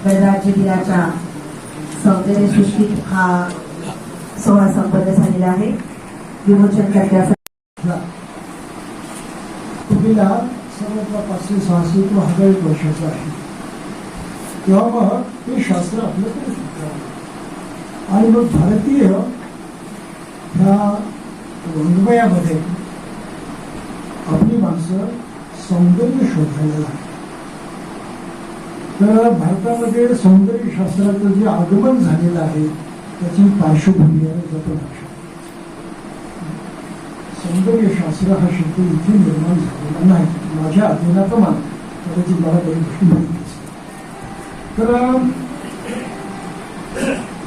गणराज्य दिनाच्या सौंदर्य सृष्टीत हा सोहळा संपन्न झालेला आहे. विमोचन करण्यासाठी पूर्वीला सर्व 500-600 किंवा 1000 वर्षाचं आहे. तेव्हा मग ते शास्त्र आपल्याकडे सुद्धा आणि मग भारतीय ह्या वाङ्मयामध्ये आपली माणसं सौंदर्य शोधायला लागली. तर भारतामध्ये सौंदर्य शास्त्राचं जे आगमन झालेलं आहे त्याची पार्श्वभूमी आहे जपभाषा. सौंदर्य शास्त्र हा शब्द इथे निर्माण झालेला नाही. माझ्या अध्ययनाप्रमाण कदाचित मला काही गोष्टी माहिती असतात. तर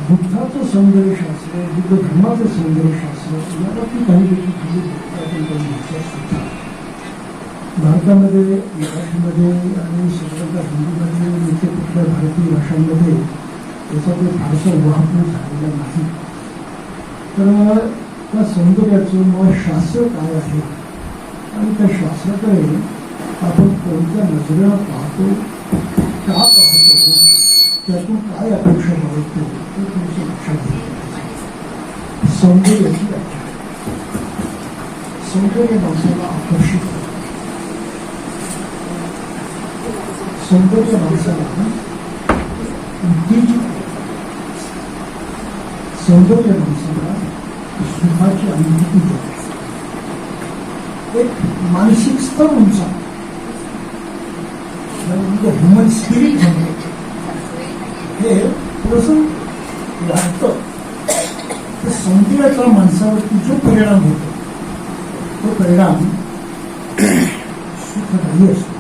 बुद्धाचं सौंदर्यशास्त्र, बुद्ध धर्माचं सौंदर्यशास्त्र याबाबतीत काही गोष्टी सुद्धा भारतामध्ये, मराठीमध्ये आणि सर्वता हिंदीमध्ये इथे कुठल्या भारतीय भाषांमध्ये त्याचा काही फारसा उहापोह झालेला नाही. तर त्या सौंदर्याचं मग शास्त्र काय आहे आणि त्या शास्त्राकडे आपण कोणत्या नजरेला पाहतो, का पाहतो, त्यातून काय अपेक्षा बाळगतो ते तुमचं लक्षात घेतलं. सौंदर्याची व्याख्या. सौंदर्य माणसाला आकर्षित करतं. सौंदर्य माणसाला उत्तेजित करतं. सौंदर्य माणसाला सुखाची अनुभूती देते. एक मानसिक स्तर उंचा, ह्युमन स्पिरिट म्हणतो हे थोडंसं वाटतं. तर सौंदर्याचा माणसावरती जो परिणाम होतो तो परिणाम सुखदायी असतो.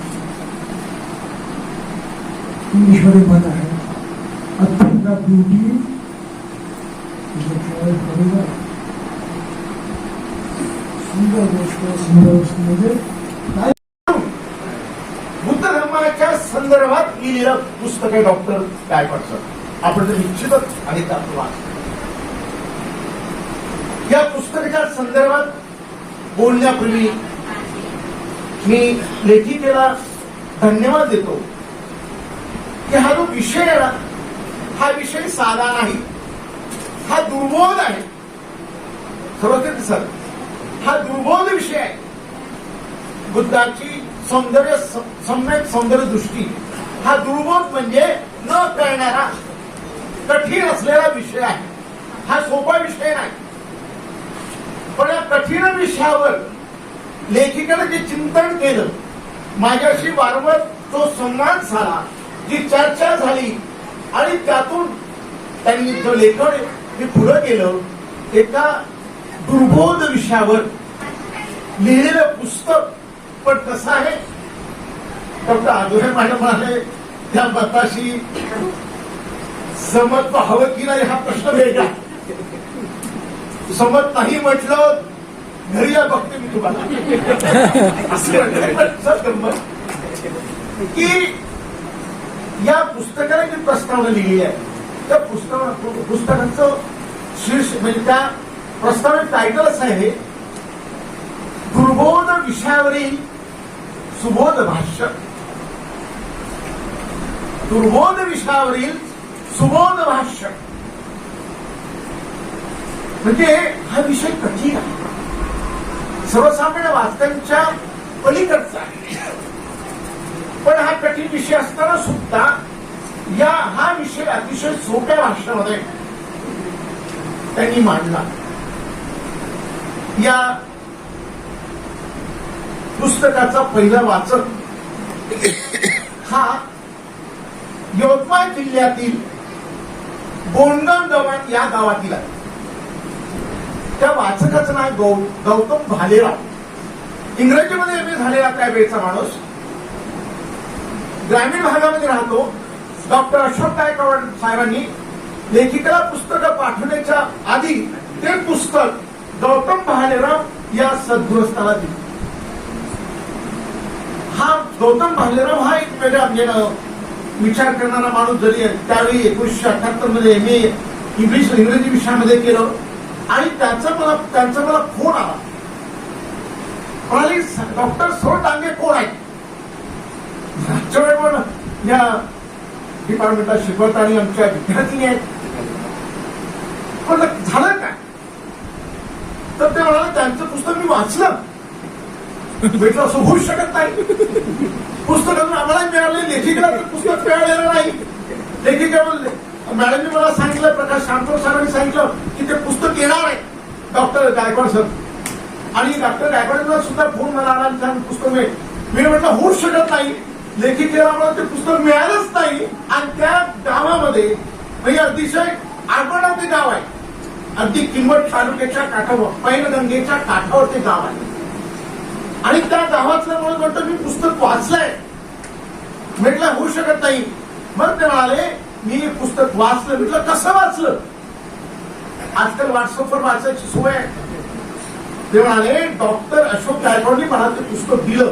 इंग्लिशमध्ये म्हण आहे, अत्यंत ब्युटी सुंदर गोष्ट, सुंदर गोष्ट म्हणजे काय. बुद्ध धर्माच्या संदर्भात लिहिलेलं पुस्तक आहे डॉक्टर गायकवाडचं. आपण तर निश्चितच आणि त्यात वाच. या पुस्तकाच्या संदर्भात बोलण्यापूर्वी मी लेखिकेला धन्यवाद देतो की हा जो विषय आहे ना, हा विषय साधा नाही, हा दुर्बोध आहे. खरोखर सर हा दुर्बोध विषय आहे. बुद्धाची सौंदर्य सम्यक सौंदर्य दृष्टी हा दुर्बोध म्हणजे न कळणारा कठीण असलेला विषय आहे. हा सोपा विषय नाही. पण या कठीण विषयावर लेखिकेने जे चिंतन केलं, माझ्याशी वारंवार तो संवाद झाला, जी चर्चा झाली आणि त्यातून त्यांनी जो लेखन मी पुढं केलं, एका दुर्बोध विषयावर लिहिलेलं पुस्तक. पण कसं आहे, डॉक्टर आजोहे मॅडम म्हणाले त्या मताशी समत हवं की नाही हा प्रश्न वेगळा. समत नाही म्हटलं घरी या बघते मी तुम्हाला असं की या पुस्तकाला जी प्रस्तावना लिहिली आहे त्या पुस्तकाचं शीर्ष म्हणजे त्या प्रस्तावनेचं टायटल असं आहे, दुर्बोध विषयावरील सुबोध भाष्य. दुर्बोध विषयावरील सुबोध भाष्य म्हणजे हा विषय कठीण आहे, सर्वसामान्य वाचकांच्या पलीकडचा आहे. पण हा कठीण विषय असताना सुद्धा हा विषय अतिशय सोप्या भाषेमध्ये त्यांनी मांडला. या पुस्तकाचा पहिला वाचक हा यवतमाळ जिल्ह्यातील बोंडगण या गावातील आहे. त्या वाचकाचं नाव गौतम भालेराव. इंग्रजीमध्ये एम ए झालेला त्यावेळेचा माणूस, ग्रामीण भागामध्ये राहतो. डॉक्टर अशोक गायकवाड साहेबांनी लेखिकेला पुस्तकं पाठवण्याच्या आधी ते पुस्तक गौतम भालेराव या सद्गृहस्थाला दिले. हा गौतम भालेराव हा एक वेगळा म्हणजे विचार करणारा माणूस. जरी त्यावेळी 1978 मध्ये एम ए इंग्रजी विषयामध्ये केलं आणि त्यांचा मला फोन आला. म्हणाली डॉक्टर सौ डांगे कोण आहे. या डिपार्टमेंटला शिकवताना आमच्या विद्यार्थिनी आहेत. म्हटलं झालं काय? तर ते म्हणाले त्यांचं पुस्तक मी वाचलं. भेटलं असं होऊ शकत नाही. पुस्तकातून आम्हाला मिळाले, लेखिकेला तर पुस्तक मिळालेलं नाही. लेखिका बोलले, मॅडमनी मला सांगितलं, प्रकाश शांतराव सरांनी सांगितलं की ते पुस्तक येणार आहे डॉक्टर गायकवाड सर. आणि डॉक्टर गायकवाडांना सुद्धा फोन मला आला आणि पुस्तक मिळेल. मी म्हटलं होऊ शकत नाही. लेखिकेला मला ते पुस्तक मिळालंच नाही. आणि त्या गावामध्ये म्हणजे अतिशय आगोडा ते गाव आहे, अगदी किनवट तालुक्याच्या काठावर, पैनगंगेच्या काठावर ते गाव आहे. आणि त्या गावातलं मला म्हणतो मी पुस्तक वाचलंय. म्हटलं होऊ शकत नाही. मग ते म्हणाले मी हे पुस्तक वाचलं. म्हटलं कसं वाचलं? आजकाल व्हॉट्सअपवर वाचायची सोय आहे. ते म्हणाले डॉक्टर अशोक गायकवाडनी मला ते पुस्तक दिलं.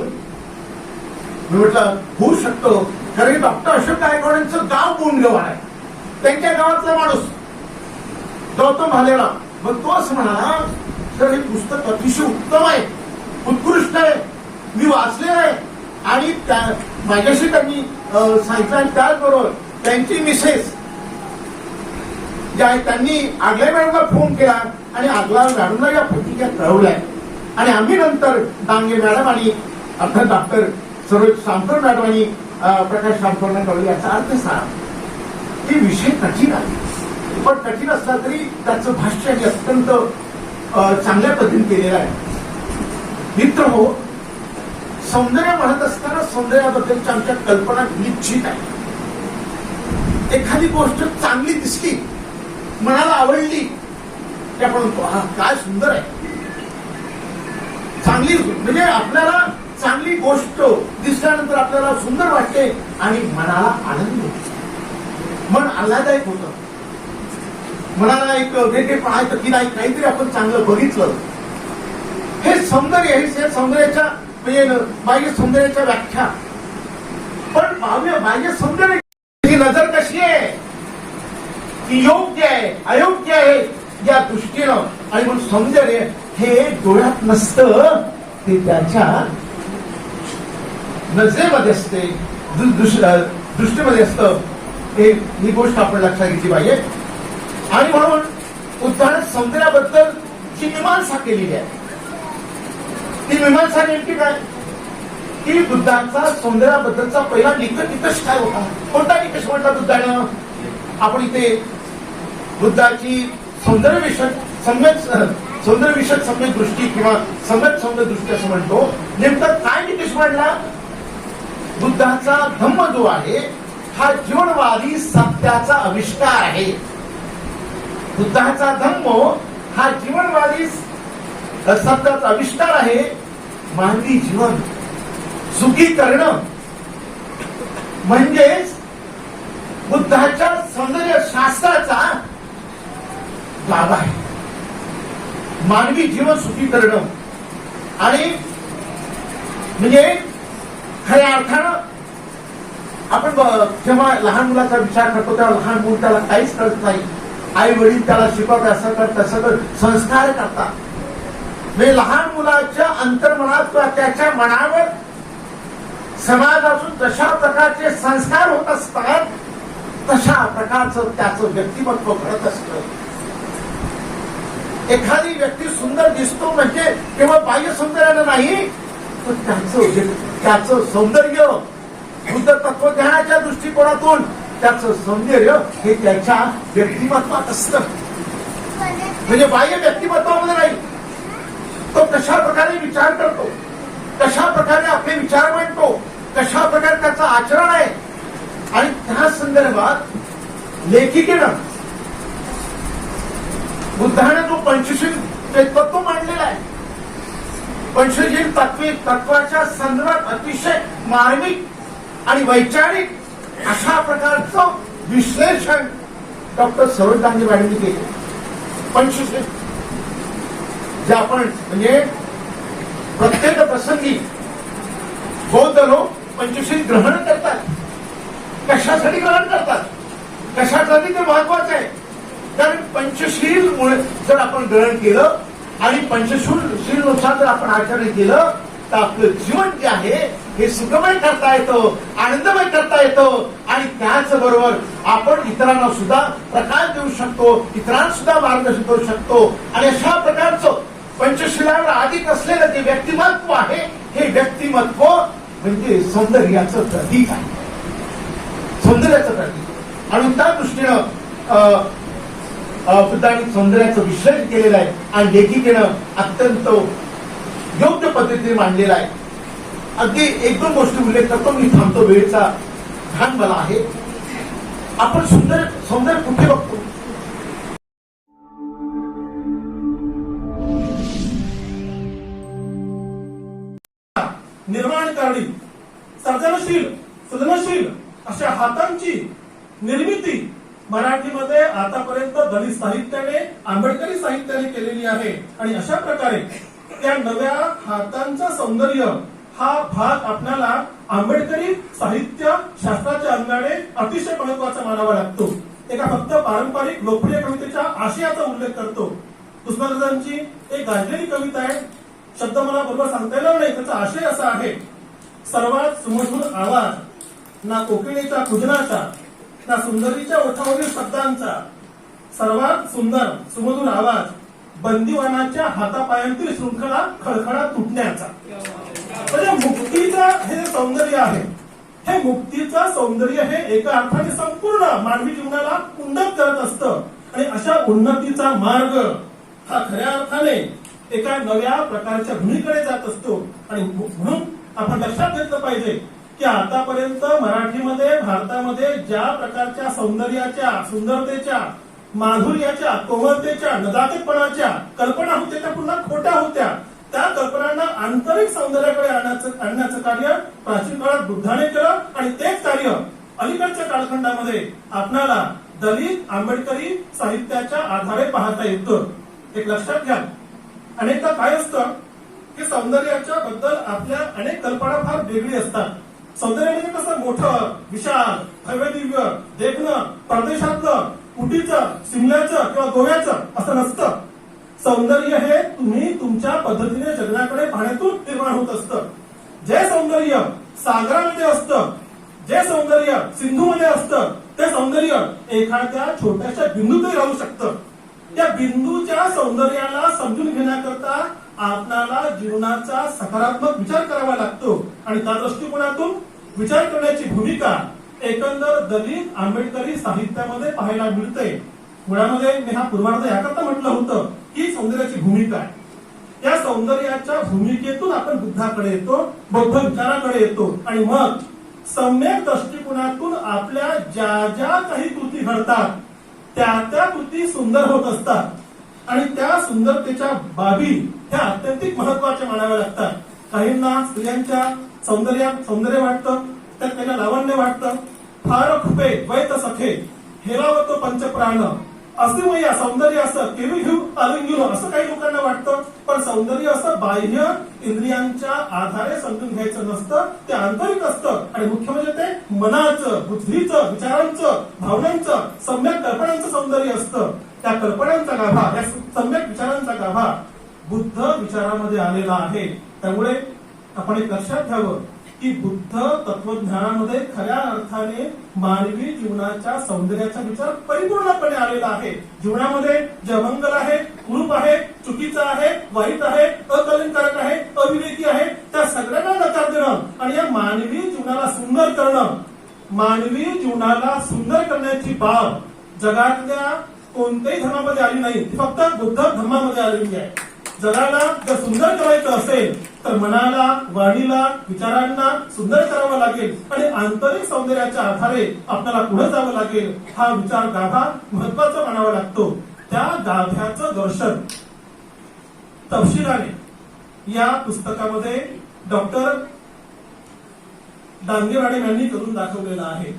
मी म्हटलं होऊ शकतो, कारण डॉक्टर अशोक गायकवाडांचं गाव बोंडगाव आहे, त्यांच्या गावातला माणूस गौतम भालेराव. मग तो असं म्हणाला सर हे पुस्तक अतिशय उत्तम आहे, उत्कृष्ट आहे, मी वाचले आहे. आणि माझ्याशी त्यांनी सांगितलं. आणि त्याचबरोबर त्यांची मिसेस जे आहे त्यांनी आगल्या मॅडमला फोन केला आणि आगला मॅडमला या प्रतिक्रिया कळवल्या. आणि आम्ही नंतर डांगे मॅडम आणि अर्थात डॉक्टर सरोज शांतराव मॅडम आणि प्रकाश शांतरावांना कळवले. याचा अर्थ असा की विषय कठीण आहे, पण कठीण असला तरी त्याचं भाष्य अत्यंत चांगल्या पद्धतीने केलेलं आहे. मित्र हो, सौंदर्य म्हणत असताना सौंदर्याबद्दलच्या आमच्या कल्पना निश्चित आहे. एखादी गोष्ट चांगली दिसली, मनाला आवडली की आपण म्हणतो हा काय सुंदर आहे. चांगली म्हणजे आपल्याला चांगली गोष्ट दिसल्यानंतर आपल्याला सुंदर वाटते आणि मनाला आनंद होतो, मन आल्हाददायक होतं. मनाला एक वेगळेपण आहे की नाही, काहीतरी आपण चांगलं बघितलं. हे सौंदर्य, हे सौंदर्याच्या म्हणजे बाह्य सौंदर्याच्या व्याख्या. पण बाह्य सौंदर्य ही नजर कशी आहे की योग्य आहे अयोग्य आहे या दृष्टीनं. आणि मग सौंदर्य हे डोळ्यात नसतं, ते त्याच्या नजरेमध्ये असते, दृष्टीमध्ये असतं. ही गोष्ट आपण लक्षात घेतली पाहिजे. आणि म्हणून उदाहरण सौंदर्याबद्दल जी मीमांसा केलेली आहे, ती मीमांसा नेमकी काय की बुद्धांचा सौंदर्याबद्दलचा पहिला निकष काय होता? कोणता निकष म्हटला बुद्धानं? आपण इथे बुद्धाची सौंदर्यविषयक सम्यक दृष्टी किंवा सम्यक सौंदर्य दृष्टी असं म्हणतो. नेमका काय निकष मांडला? बुद्धाचा धम्म जो आहे हा जीवनवादी सत्याचा आविष्कार आहे. बुद्धाचा धम्म हा जीवनवादी सत्याचा आविष्कार आहे. मानवी जीवन सुखी करणं म्हणजेच बुद्धाच्या सौंदर्य शास्त्राचा गाभा आहे. मानवी जीवन सुखी करणं आणि म्हणजे खऱ्या अर्थानं आपण जेव्हा लहान मुलाचा विचार करतो तेव्हा लहान मुल त्याला काहीच कळत नाही. आई वडील त्याला शिकवतात, असं कर तसं कर, संस्कार करतात. म्हणजे लहान मुलाच्या अंतर्मनात किंवा त्याच्या मनावर समाजातून जशा प्रकारचे संस्कार होत असतात तशा प्रकारचं त्याचं व्यक्तिमत्व घडत असतं. एखादी व्यक्ती सुंदर दिसतो म्हणजे केवळ बाह्य सौंदर्यानं नाही, तर त्याचं सौंदर्य बुद्ध तत्वज्ञानाच्या दृष्टिकोनातून त्याचं सौंदर्य हे त्याच्या व्यक्तिमत्वात असतं. म्हणजे बाह्य व्यक्तिमत्वामध्ये नाही. तो कशा प्रकारे विचार करतो, कशा प्रकारे आपले विचार मांडतो, कशा प्रकारे त्याचं आचरण आहे. आणि त्या संदर्भात लेखिकेनं बुद्धानं जो पंचशील तत्व मांडलेला आहे, पंचशील तत्वाच्या संदर्भात अतिशय मार्मिक आणि वैचारिक अशा प्रकारचं विश्लेषण डॉक्टर सरोज डांगे मॅडमनी केले. पंचशील जे आपण म्हणजे प्रत्येक प्रसंगी बौद्ध लोक पंचशील ग्रहण करतात. कशासाठी ग्रहण करतात, कशासाठी ते महत्वाचं आहे? कारण पंचशील मुळे जर आपण ग्रहण केलं आणि पंचशील नुसार जर आपण आचरण केलं तर आपलं जीवन जे आहे हे सुखमय करता येतं, आनंदमय करता येतं आणि त्याचबरोबर आपण इतरांना सुद्धा प्रकाश देऊ शकतो, इतरांना सुद्धा मार्गदर्शन करू शकतो. आणि अशा प्रकारचं पंचशिलावर आधिक असलेलं जे व्यक्तिमत्व आहे, हे व्यक्तिमत्व म्हणजे सौंदर्याचं प्रतीक आहे, सौंदर्याचं प्रतीक. आणि त्या दृष्टीनं बुद्धांनी सौंदर्याचं विश्लेषण केलेलं आहे आणि लेखिकेनं अत्यंत योग्य पद्धतीने मांडलेला आहे. अगदी एक दोन गोष्टी उल्लेख करतो, मी थांबतो, वेळेचा भान मला आहे. आपण सौंदर्य कुठे बघतो? निर्माणकारी, सर्जनशील, सृजनशील अशा हातांची निर्मिती मराठीमध्ये आतापर्यंत दलित साहित्याने, आंबेडकरी साहित्याने केलेली आहे. आणि अशा प्रकारे त्या नव्या हातांचं सौंदर्य हा भाग आपल्याला आंबेडकरी साहित्य शास्त्राच्या अंगाने अतिशय महत्वाचा मानावा लागतो. एका फक्त पारंपरिक लोकप्रिय कवितेच्या आशयाचा उल्लेख करतो. उस्मानाबादांची एक गाजलेली कविता आहे, शब्द मला बरोबर सांगता येणार नाही, त्याचा आशय असा आहे: सर्वात सुमधुर आवाज, ना कोकिळेच्या कुजनाचा, ना सुंदरीच्या ओठावरील शब्दांचा, सर्वात सुंदर सुमधुर आवाज, बंदिवानाच्या हातापायांतील शृंखला खळखळा तुटण्याचा. म्हणजे मुक्तीचं हे सौंदर्य आहे, हे मुक्तीचं सौंदर्य हे एका अर्थाने संपूर्ण मानवी जीवनाला उन्नत करत असतं. आणि अशा उन्नतीचा मार्ग हा खऱ्या अर्थाने एका नव्या प्रकारच्या भूमीकडे जात असतो. आणि म्हणून आपण लक्षात घेतलं पाहिजे की आतापर्यंत मराठीमध्ये, भारतामध्ये ज्या प्रकारच्या सौंदर्याच्या, सुंदरतेच्या, माधुर्याच्या, कोमलतेच्या, नजाकतपणाच्या कल्पना होत्या त्या पुन्हा खोट्या होत्या. त्या कल्पनांना आंतरिक सौंदर्याकडे आणण्याचं कार्य प्राचीन काळात बुद्धाने केलं. आणि तेच कार्य अलीकडच्या कालखंडामध्ये आपल्याला दलित आंबेडकरी साहित्याच्या आधारे पाहता येतं. एक लक्षात घ्या, अनेकदा काय असतं की सौंदर्याच्या बद्दल आपल्या अनेक कल्पना फार वेगळी असतात. सौंदर्य म्हणजे कसं मोठं, विशाल, भव्य दिव्य, देखणं, परदेशातलं, उटीचं, शिमल्याचं किंवा गोव्याचं असं नसतं. सौंदर्य हे तुम्ही तुमच्या पद्धतीने जगण्याकडे पाहण्यातून निर्माण होत असतं. जे सौंदर्य सागरामध्ये असतं, जे सौंदर्य सिंधूमध्ये असतं, ते सौंदर्य एखाद्या छोट्याशा बिंदूतही राहू शकतं. त्या बिंदूच्या सौंदर्याला समजून घेण्याकरता आपल्याला जीवनाचा सकारात्मक विचार करावा लागतो. आणि त्या दृष्टिकोनातून विचार करण्याची भूमिका एकंदर दलित आंबेडकरी साहित्यामध्ये पाहायला मिळते. मुळामध्ये मी हा पूर्वार्ध याकरता म्हटलं होतं की सौंदर्याची भूमिका आहे. त्या सौंदर्याच्या भूमिकेतून आपण बुद्धाकडे येतो, बौद्ध विचाराकडे येतो. आणि मग सम्यक दृष्टिकोनातून आपल्या ज्या ज्या काही कृती घडतात त्या त्या कृती सुंदर होत असतात. आणि त्या सुंदरतेच्या बाबी ह्या अत्यंतिक महत्वाच्या मानाव्या लागतात. काहींना स्त्रियांच्या सौंदर्य वाटतं, त्यात त्यांना लावण्य वाटतं. फार खुपे द्वैत सखे हेरावतो पंचप्राण, असे या सौंदर्य असं केवी घेऊ आलिंगन असं काही लोकांना वाटतं. पण सौंदर्य असं बाह्य इंद्रियांच्या आधारे समजून घ्यायचं नसतं, ते आंतरिक असतं. आणि मुख्य म्हणजे ते मनाचं, बुद्धीचं, विचारांचं, भावनांचं, सम्यक कल्पनांचं सौंदर्य असतं. त्या कल्पनांचा गाभा, या सम्यक विचारांचा गाभा बुद्ध विचारामध्ये आलेला आहे. त्यामुळे आपण एक लक्षात घ्यावं की बुद्ध तत्वज्ञानामध्ये खऱ्या अर्थाने मानवी जीवनाच्या सौंदर्याचा विचार परिपूर्णपणे आलेला आहे. जीवनामध्ये जे अमंगल आहे, कुरूप आहे, चुकीचं आहे, वाईट आहे, अकलंकारक आहे, अविवेकी आहे, त्या सगळ्यांना नकार देणं आणि या मानवी जीवनाला सुंदर करणं, मानवी जीवनाला सुंदर करण्याची बाब जगातल्या कोणत्याही धर्मामध्ये आली नाही, ती फक्त बुद्ध धर्मामध्ये आलेली आहे. जगाला जर सुंदर करायचं असेल तर मनाला, वाणीला, विचारांना सुंदर करावं लागेल. आणि आंतरिक सौंदर्याच्या आधारे आपल्याला पुढे जावं लागेल. हा विचार गाभा महत्वाचा मानावा लागतो. त्या गाभ्याचं दर्शन तपशिलाने या पुस्तकामध्ये डॉक्टर डांगे मॅडम यांनी करून दाखवलेलं आहे.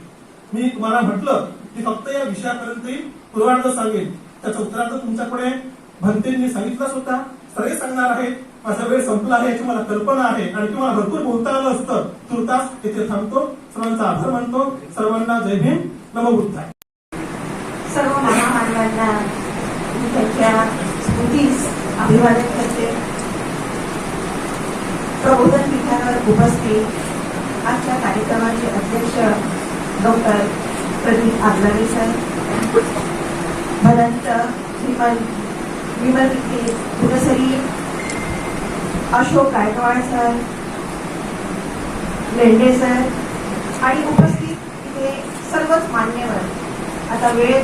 मी तुम्हाला म्हटलं की फक्त या विषयापर्यंत पूर्वार्ध सांगेन, त्याचं उत्तरार्ध तुमच्याकडे भंतेंनी सांगितलंच होता, सगळे सांगणार आहे. माझा वेळ संपला आहे याची मला कल्पना आहे आणि तुम्हाला भरपूर बोलता आलं असतं. तुर्तास येथे थांबतो. सर्वांचा आभार मानतो. सर्वांना जय भीम, नमो बुद्धाय. सर्व महामानवांना मी त्यांच्या स्मृतीस अभिवादन करते. प्रबोधन पीठावर उपस्थित आजच्या कार्यक्रमाचे अध्यक्ष doctor Pradeep Agalawe sir, Bhadant Vimal Kulsari, Ashok Gaikwad sir, Lende sir आणि उपस्थित इथे सर्वच मान्यवर. आता वेळ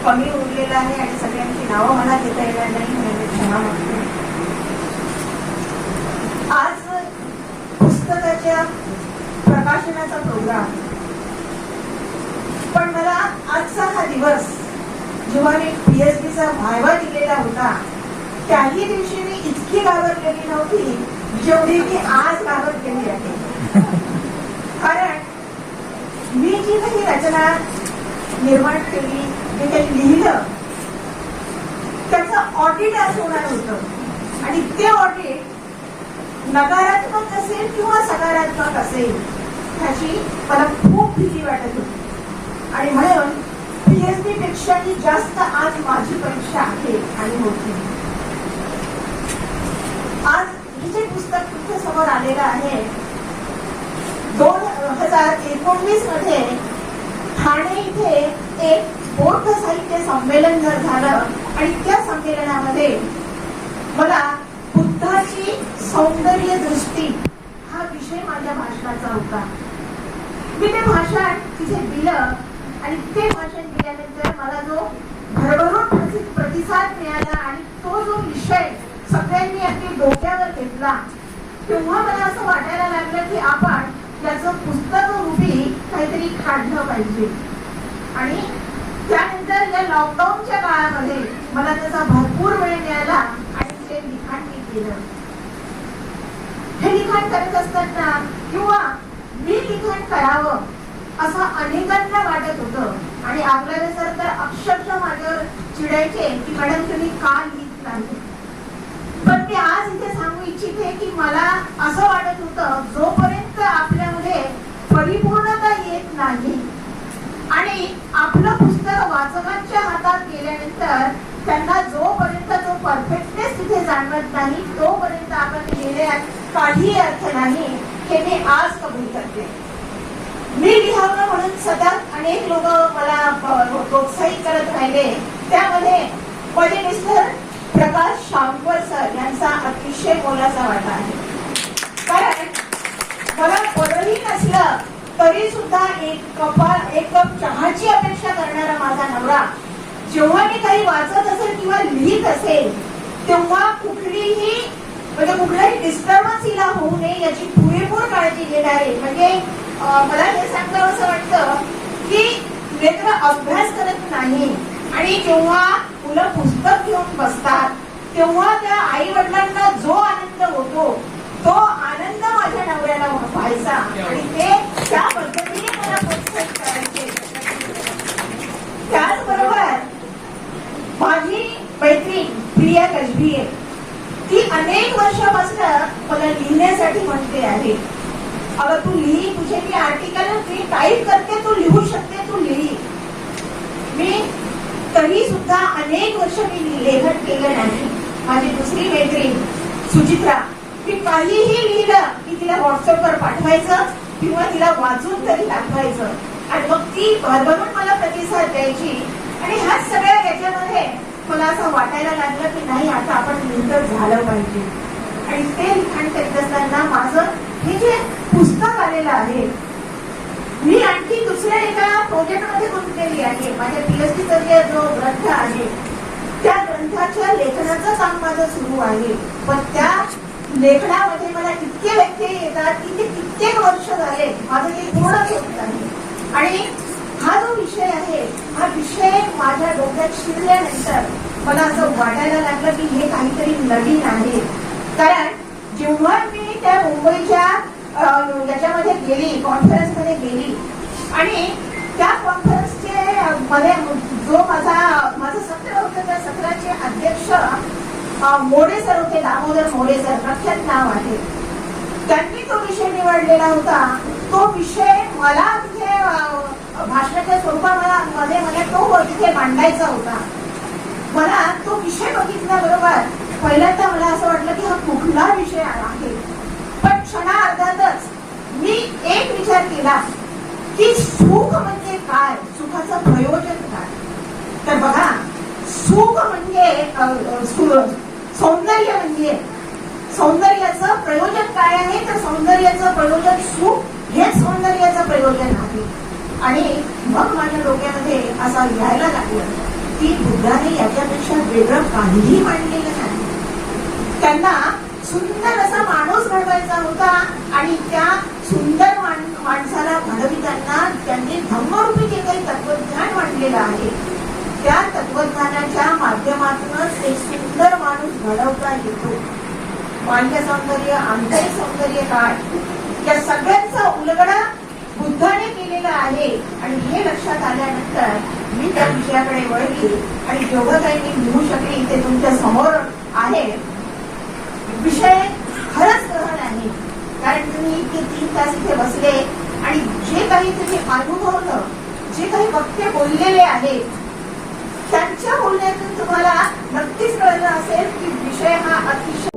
कमी उरलेला आहे आणि सगळ्यांची नावं मला घेता येणार नाही म्हणून क्षमा मागते. आज पुस्तकाच्या प्रकाशनाचा प्रोग्राम, पण मला आजचा हा दिवस जेव्हा मी PhDचा व्हायवा दिलेला होता त्याही दिवशी मी इतकी घाबरलेली नव्हती जेवढी मी आज घाबरलेली आहे. कारण मी जी काही रचना निर्माण केली, जे काही लिहिलं, त्याचं ऑडिट आज होणार होतं आणि ते ऑडिट नकारात्मक असेल किंवा सकारात्मक असेल ह्याची मला खूप भीती वाटत होती. आणि म्हणून PhD पेक्षाही जास्त आज माझी परीक्षा आहे आणि होती. आज हे जे पुस्तक तुमच्या समोर आलेलं आहे, 2019 मध्ये ठाणे इथे एक बौद्ध साहित्य संमेलन झालं आणि त्या संमेलनामध्ये मला बुद्धाची सौंदर्य दृष्टी हा विषय माझ्या भाषणाचा होता. मी ते भाषण तिथे दिलं आणि ते भाषण दिल्यानंतर मला जो भरभरून प्रतिसाद मिळाला आणि तो जो विषय सगळ्यांनी अगदी डोक्यावर घेतला, तेव्हा मला असं वाटायला लागलं की आपण याचं पुस्तक रूपी काहीतरी काढलं पाहिजे. आणि त्यानंतर या लॉकडाऊनच्या काळामध्ये मला त्याचा भरपूर वेळ मिळाला आणि ते लिखाण मी केलं. हे लिखाण करत असताना किंवा मी लिखाण करावं असं अनेकांना वाटत होतं आणि आपल्याला सर तर अक्षरशः माझ्यावर चिडायचे की मॅडम तुम्ही का लिहित नाही. पण मी आज इथे सांगू इच्छिते की मला असं वाटत होतं जोपर्यंत आपल्यामध्ये परिपूर्णता येत नाही आणि आपलं पुस्तक वाचकांच्या हातात गेल्यानंतर त्यांना जोपर्यंत तो परफेक्टनेस तिथे जाणवत नाही तोपर्यंत आपण लिहिण्यात काही अर्थ नाही, हे मी आज कबूल करते. मी लिहावं म्हणून सतत अनेक लोक मला प्रोत्साहित करत राहिले. त्यामध्ये माझे मिस्टर प्रकाश शामकर सर यांचा अतिशय मोलाचा वाटा आहे. कारण मला पदही नसलं तरी सुद्धा एक कप चहाची अपेक्षा करणारा माझा नवरा जेव्हा मी काही वाचत असेल किंवा लिहित असेल तेव्हा कुठलाही डिस्टर्बन्स हिला होऊ नये याची पुरेपूर काळजी घेणारे. म्हणजे मला हे सांगावं असं वाटतं की लेकरं अभ्यास करत नाही आणि जेव्हा मुलं पुस्तक घेऊन बसतात तेव्हा त्या आई वडिलांना जो आनंद होतो तो आनंद माझ्या नवऱ्याला व्हायचा आणि ते त्या पद्धतीने मला प्रोत्साहित करायचे. त्याचबरोबर माझी मैत्रीण प्रिया कजभिये ती अनेक वर्षापासून मला लिहिण्यासाठी म्हणते आहे, अगं तू लिही, तुझे मी आर्टिकल मी टाईप करते, तू लिहू शकते, तू लिही. मी तरी सुद्धा अनेक वर्ष मी लेखन केलं नाही. माझी दुसरी मैत्रीण सुचित्रा, मी काहीही लिहिलं की तिला व्हॉट्सअपवर पाठवायचं किंवा तिला वाचून तरी दाखवायचं आणि मग ती भरभरून मला प्रतिसाद द्यायची. आणि ह्या सगळ्या याच्यामध्ये मला असं वाटायला लागलं की नाही आता आपण लिहितं झालं पाहिजे. आणि ते लिखाण करीत असताना माझं हे जे पुस्तक आलेलं आहे, मी आणखी दुसऱ्या एका प्रोजेक्टमध्ये गुंतलेली आहे. माझ्या PhDचा जो ग्रंथ आहे त्या ग्रंथाच्या लेखनाचं काम माझं सुरू आहे. पण त्या लेखनामध्ये मला इतके व्यत्यय येतात की ते कित्येक वर्ष झाले माझं ते पूर्ण होत नाही. आणि हा जो विषय आहे हा विषय माझ्या डोक्यात शिरल्यानंतर मला असं वाटायला लागलं की हे काहीतरी नवीन आहे. कारण जेव्हा मी त्या मुंबईच्या याच्यामध्ये गेली, कॉन्फरन्समध्ये गेली आणि त्या कॉन्फरन्सचे मध्ये जो माझं सत्र होतं त्या सत्राचे अध्यक्ष मोडे सर होते, दामोदर मोडे सर, प्रख्यात नाव आहे. त्यांनी तो विषय निवडलेला होता. तो विषय मला तिथे भाषणाच्या स्वरूपामध्ये मला तो तिथे मांडायचा होता. मला तो विषय बघितल्याबरोबर पहिल्यांदा मला असं वाटलं की हा कुठला विषय आहे. पण क्षणार्धातच मी एक विचार केला की सुख म्हणजे काय, सुखाचं प्रयोजन काय. तर बघा, सुख म्हणजे सौंदर्य म्हणजे सौंदर्याचं प्रयोजन काय आहे, तर सौंदर्याचं प्रयोजन सुख हेच सौंदर्याचं प्रयोजन आहे. आणि मग माझ्या डोक्यामध्ये असा लिहायला लागलं की बुद्धाने याच्यापेक्षा वेगळं काहीही मांडलेलं नाही. त्यांना सुंदर असा माणूस घडवायचा होता आणि त्या सुंदर माणसाला घडविताना त्यांनी धम्मरूपी जे काही तत्वज्ञान मांडलेलं आहे, त्या तत्वज्ञानाच्या माध्यमातूनच एक सुंदर माणूस घडवता येतो. बाह्य सौंदर्य, आंतरिक सौंदर्य काय, या सगळ्यांचा उलगडा बुद्धाने केलेला आहे. आणि हे लक्षात आल्यानंतर मी त्या विषयाकडे वळली आणि जेवढं काही मी लिहू शकली ते तुमच्या समोर आहे. विषय खरंच ग्रहण आहे, कारण तुम्ही इतके 3 तास इथे बसले आणि जे काही तुम्ही अनुभवलं, जे काही वक्ते बोललेले आहेत, त्यांच्या बोलण्यातून तुम्हाला नक्कीच कळलं असेल की विषय हा अतिशय